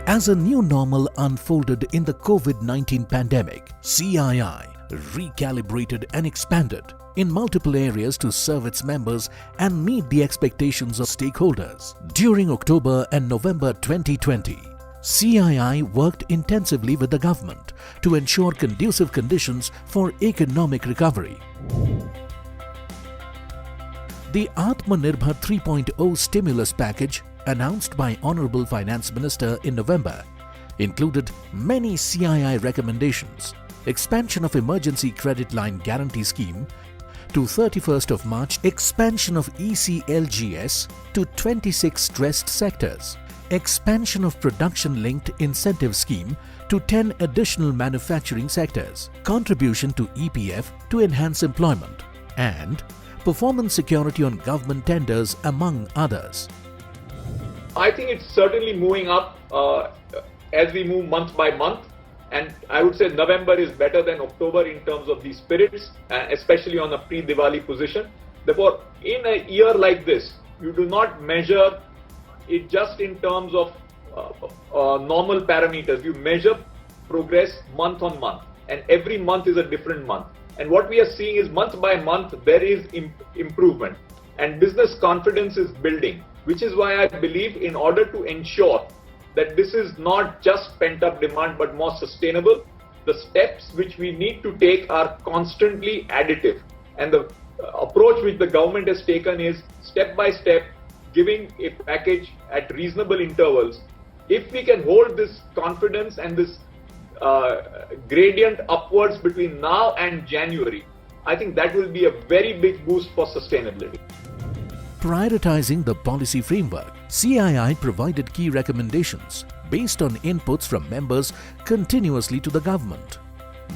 As a new normal unfolded in the COVID-19 pandemic, CII recalibrated and expanded in multiple areas to serve its members and meet the expectations of stakeholders. During October and November 2020, CII worked intensively with the government to ensure conducive conditions for economic recovery. The Atmanirbhar 3.0 stimulus package announced by Honorable Finance Minister in November included many CII recommendations: expansion of Emergency Credit Line Guarantee Scheme to 31st of March, expansion of ECLGS to 26 stressed sectors, expansion of Production-Linked Incentive Scheme to 10 additional manufacturing sectors, contribution to EPF to enhance employment, and performance security on government tenders, among others. I think it's certainly moving up as we move month by month, and I would say November is better than October in terms of these spirits, especially on a pre-Diwali position. Therefore, in a year like this, you do not measure it just in terms of normal parameters. You measure progress month on month, and every month is a different month. And what we are seeing is month by month there is improvement, and business confidence is building, which is why I believe in order to ensure that this is not just pent-up demand but more sustainable, the steps which we need to take are constantly additive. And the approach which the government has taken is step by step, giving a package at reasonable intervals. If we can hold this confidence and this gradient upwards between now and January, I think that will be a very big boost for sustainability. Prioritizing the policy framework, CII provided key recommendations based on inputs from members continuously to the government.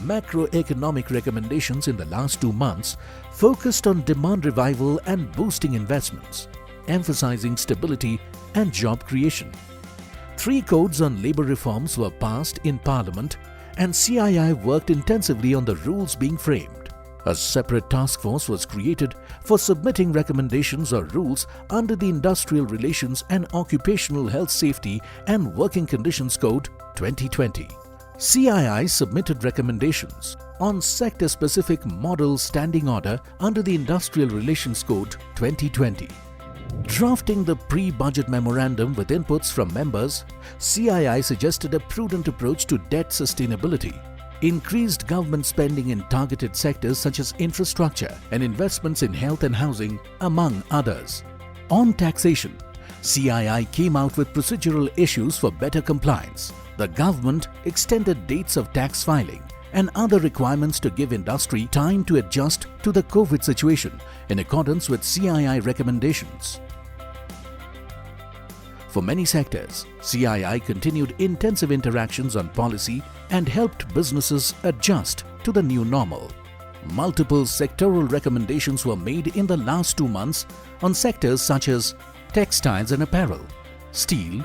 Macroeconomic recommendations in the last 2 months focused on demand revival and boosting investments, emphasizing stability and job creation. 3 codes on labour reforms were passed in Parliament, and CII worked intensively on the rules being framed. A separate task force was created for submitting recommendations or rules under the Industrial Relations and Occupational Health Safety and Working Conditions Code 2020. CII submitted recommendations on sector-specific Model Standing Order under the Industrial Relations Code 2020. Drafting the pre-budget memorandum with inputs from members, CII suggested a prudent approach to debt sustainability, increased government spending in targeted sectors such as infrastructure and investments in health and housing, among others. On taxation, CII came out with procedural issues for better compliance. The government extended dates of tax filing and other requirements to give industry time to adjust to the COVID situation in accordance with CII recommendations. For many sectors, CII continued intensive interactions on policy and helped businesses adjust to the new normal. Multiple sectoral recommendations were made in the last 2 months on sectors such as textiles and apparel, steel,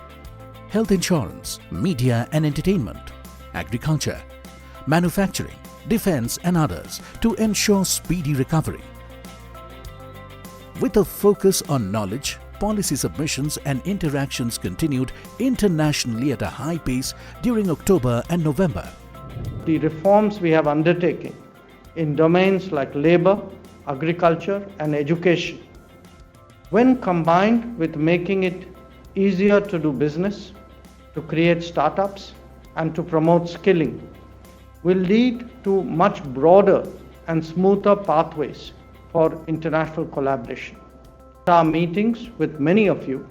health insurance, media and entertainment, agriculture, manufacturing, defense and others to ensure speedy recovery. With a focus on knowledge, policy submissions and interactions continued internationally at a high pace during October and November. The reforms we have undertaken in domains like labour, agriculture and education, when combined with making it easier to do business, to create startups and to promote skilling, will lead to much broader and smoother pathways for international collaboration. Our meetings with many of you,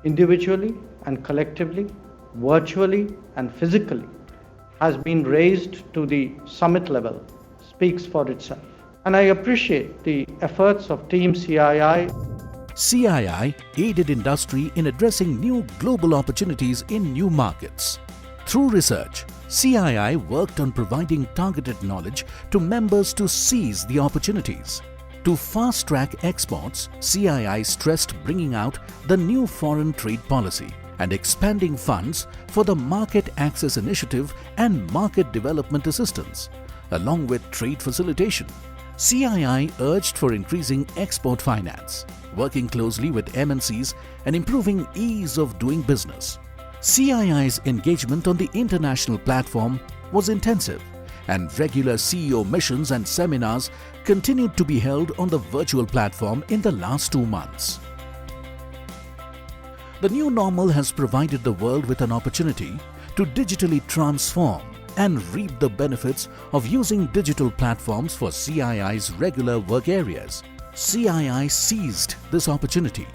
individually and collectively, virtually and physically, has been raised to the summit level, speaks for itself. And I appreciate the efforts of Team CII. CII aided industry in addressing new global opportunities in new markets. Through research, CII worked on providing targeted knowledge to members to seize the opportunities. To fast-track exports, CII stressed bringing out the new foreign trade policy and expanding funds for the Market Access Initiative and Market Development Assistance, along with trade facilitation. CII urged for increasing export finance, working closely with MNCs and improving ease of doing business. CII's engagement on the international platform was intensive, and regular CEO missions and seminars continued to be held on the virtual platform in the last 2 months. The new normal has provided the world with an opportunity to digitally transform and reap the benefits of using digital platforms for CII's regular work areas. CII seized this opportunity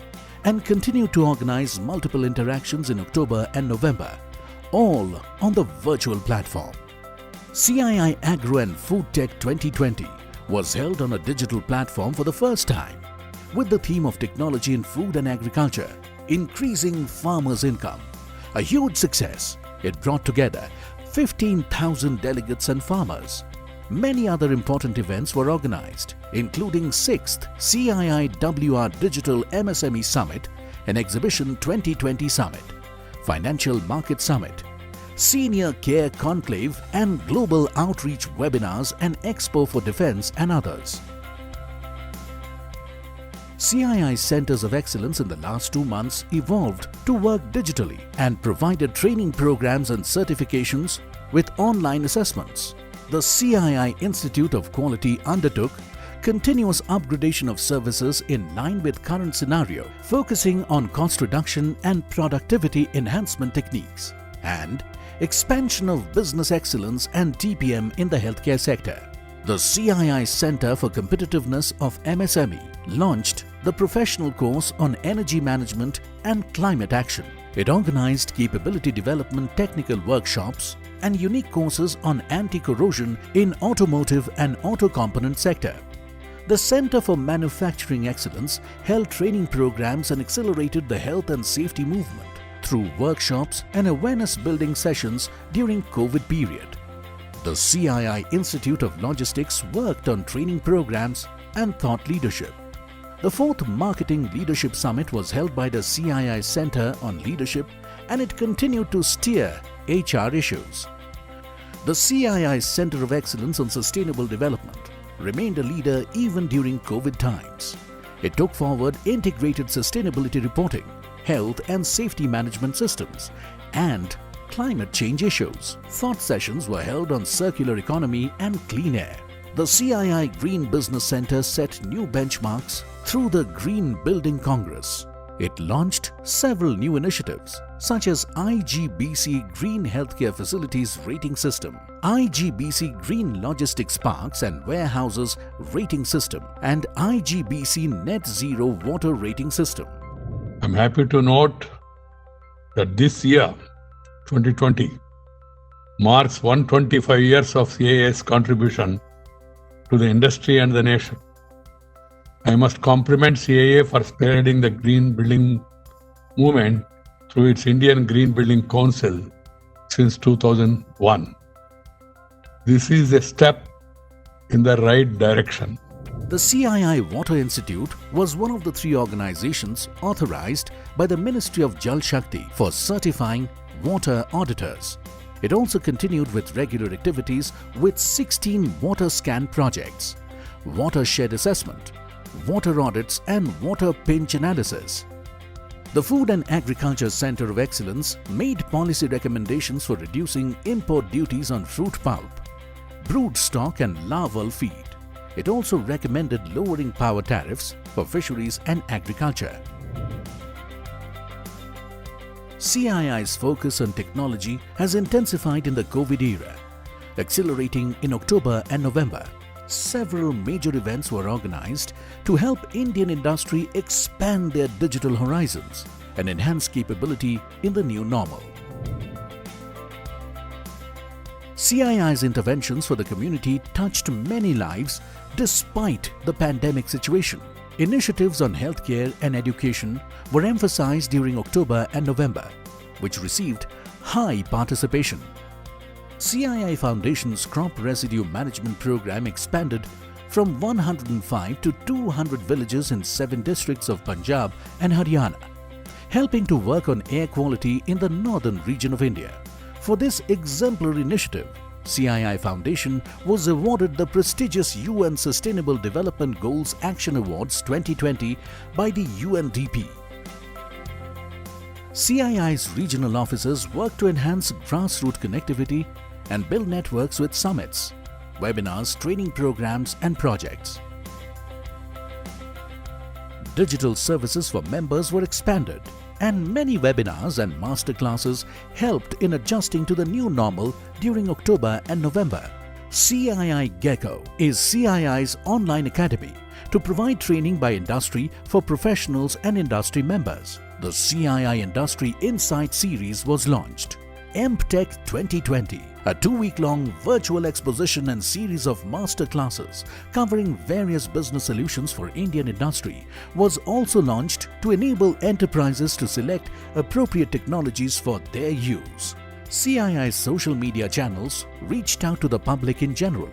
and continued to organize multiple interactions in October and November, all on the virtual platform. CII Agro and Food Tech 2020 was held on a digital platform for the first time, with the theme of technology in food and agriculture, increasing farmers' income. A huge success. It brought together 15,000 delegates and farmers. Many other important events were organized, including 6th CIIWR Digital MSME Summit, an Exhibition 2020 Summit, Financial Market Summit, Senior Care Conclave and Global Outreach Webinars and Expo for Defense and others. CII Centers of Excellence in the last 2 months evolved to work digitally and provided training programs and certifications with online assessments. The CII Institute of Quality undertook continuous upgradation of services in line with current scenario, focusing on cost reduction and productivity enhancement techniques, and expansion of business excellence and TPM in the healthcare sector. The CII Center for Competitiveness of MSME launched the professional course on energy management and climate action. It organized capability development technical workshops and unique courses on anti-corrosion in automotive and auto component sector. The Center for Manufacturing Excellence held training programs and accelerated the health and safety movement through workshops and awareness building sessions during COVID period. The CII Institute of Logistics worked on training programs and thought leadership. The 4th Marketing Leadership Summit was held by the CII Center on Leadership, and it continued to steer HR issues. The CII Center of Excellence on Sustainable Development remained a leader even during COVID times. It took forward integrated sustainability reporting, health and safety management systems, and climate change issues. Thought sessions were held on circular economy and clean air. The CII Green Business Center set new benchmarks through the Green Building Congress. It launched several new initiatives such as IGBC Green Healthcare Facilities Rating System, IGBC Green Logistics Parks and Warehouses Rating System, and IGBC Net Zero Water Rating System. I'm happy to note that this year, 2020, marks 125 years of CII's contribution to the industry and the nation. I must compliment CII for spearheading the green building movement through its Indian Green Building Council since 2001. This is a step in the right direction. The CII Water Institute was one of the 3 organizations authorized by the Ministry of Jal Shakti for certifying water auditors. It also continued with regular activities with 16 water scan projects, watershed assessment, water audits and water pinch analysis. The Food and Agriculture Center of Excellence made policy recommendations for reducing import duties on fruit pulp, brood stock and larval feed. It also recommended lowering power tariffs for fisheries and agriculture. CII's focus on technology has intensified in the COVID era, accelerating in October and November. Several major events were organized to help Indian industry expand their digital horizons and enhance capability in the new normal. CII's interventions for the community touched many lives despite the pandemic situation. Initiatives on healthcare and education were emphasized during October and November, which received high participation. CII Foundation's crop residue management program expanded from 105 to 200 villages in 7 districts of Punjab and Haryana, helping to work on air quality in the northern region of India. For this exemplary initiative, CII Foundation was awarded the prestigious UN Sustainable Development Goals Action Awards 2020 by the UNDP. CII's regional offices work to enhance grassroots connectivity and build networks with summits, webinars, training programs and projects. Digital services for members were expanded, and many webinars and masterclasses helped in adjusting to the new normal during October and November. CII Gecko is CII's online academy to provide training by industry for professionals and industry members. The CII Industry Insight series was launched. EmpTech 2020, a 2-week-long virtual exposition and series of master classes covering various business solutions for Indian industry, was also launched to enable enterprises to select appropriate technologies for their use. CII's social media channels reached out to the public in general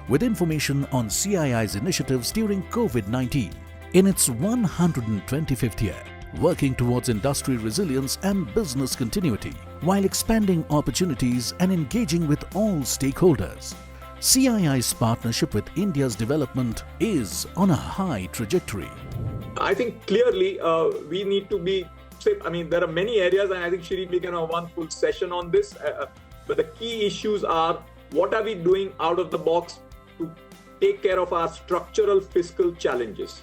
with information on CII's initiatives during COVID-19. In its 125th year, working towards industry resilience and business continuity, while expanding opportunities and engaging with all stakeholders, CII's partnership with India's development is on a high trajectory. I think clearly we need to be, there are many areas, and I think Shri, we can have one full session on this, but the key issues are, what are we doing out of the box to take care of our structural fiscal challenges?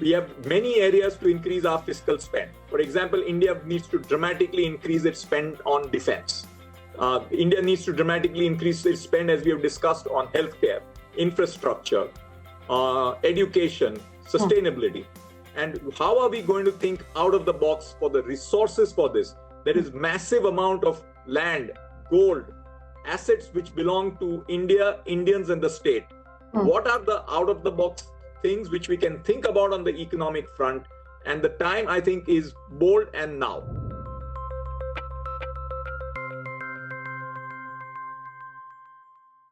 We have many areas to increase our fiscal spend. For example, India needs to dramatically increase its spend on defense. India needs to dramatically increase its spend, as we have discussed, on healthcare, infrastructure, education, sustainability. And how are we going to think out of the box for the resources for this? There is massive amount of land, gold, assets which belong to India, Indians and the state. What are the out of the box things which we can think about on the economic front? And the time, I think, is bold and now.